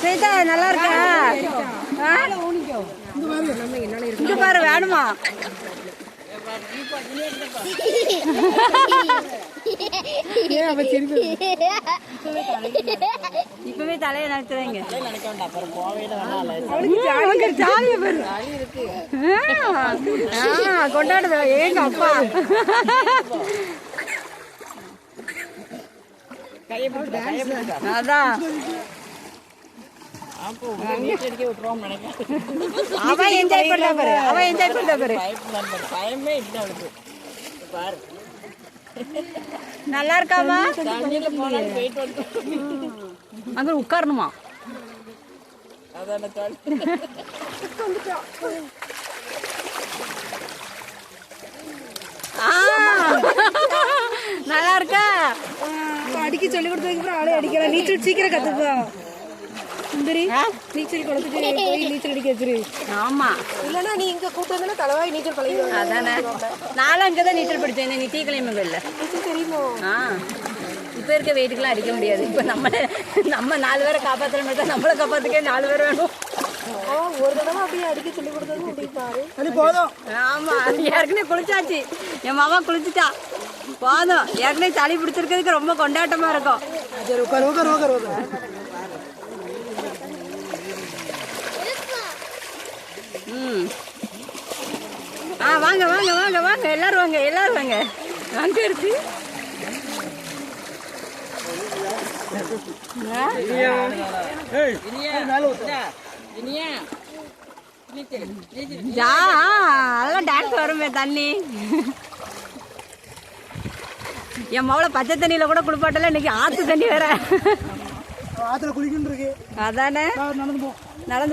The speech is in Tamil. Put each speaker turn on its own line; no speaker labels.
ஸ்வேதா நல்லா இருக்கா? இங்க பாரு வேணுமா? இப்பவே தலையை நினைச்சுறீங்க. கொண்டாடுத ஏங்க அப்பா அதான் அவன் என்ஜாய் பண்ண பாரு, அவன் என்ஜாய் பண்ண பாரு. நல்லா இருக்காமா? அங்க உட்காரணுமா? நல்லா இருக்கா?
அடிக்க சொல்லி கொடுத்ததுக்கு ஆளே அடிக்கலாம். நீச்சல் சீக்கிரம் கத்துப்பா. சுந்தரி நீச்சல் குளத்துக்கு போய் நீச்சல் அடிக்க வச்சிரு.
ஆமா,
இல்லன்னா நீ இங்க கூப்பிட்டு தலைவாய் நீச்சல் பழகிடுவாங்க.
அதானே, நானும் அங்கதான் நீச்சல் படிச்சேன். நீ தீக்கிழமைகள்ல
நீச்சல் தெரியுமோ?
இப்ப இருக்க வெயிட்டுக்கெல்லாம் அடிக்க முடியாது. இப்ப நம்ம 4 பேரை காப்பாற்ற மாட்டோம். நம்மளை காப்பாத்துக்கே 4 பேர் வேணும்.
ஒரு தடவை அப்படியே அடிக்க சொல்லி கொடுத்தது அப்படி பாரு.
அது போதும். ஆமா, ஏற்கனவே குளிச்சாச்சு. என் மாமா குளிச்சுட்டா. போதும். ஏற்கனவே சளி பிடிச்சிருக்கிறதுக்கு ரொம்ப கொண்டாட்டமா இருக்கும். வாங்க வாங்க வாங்க வாங்க எல்லாரும் வாங்க, எல்லாரும் வாங்க. அங்க இருக்கு அதெல்லாம் டான்ஸ் வருமே தண்ணி. என் மவளை பச்சை தண்ணியில கூட குளிப்பாட்டல, இன்னைக்கு ஆத்து தண்ணி வேற. ஆத்துல குளிக்கிட்டு இருக்கு. அதானே நடந்து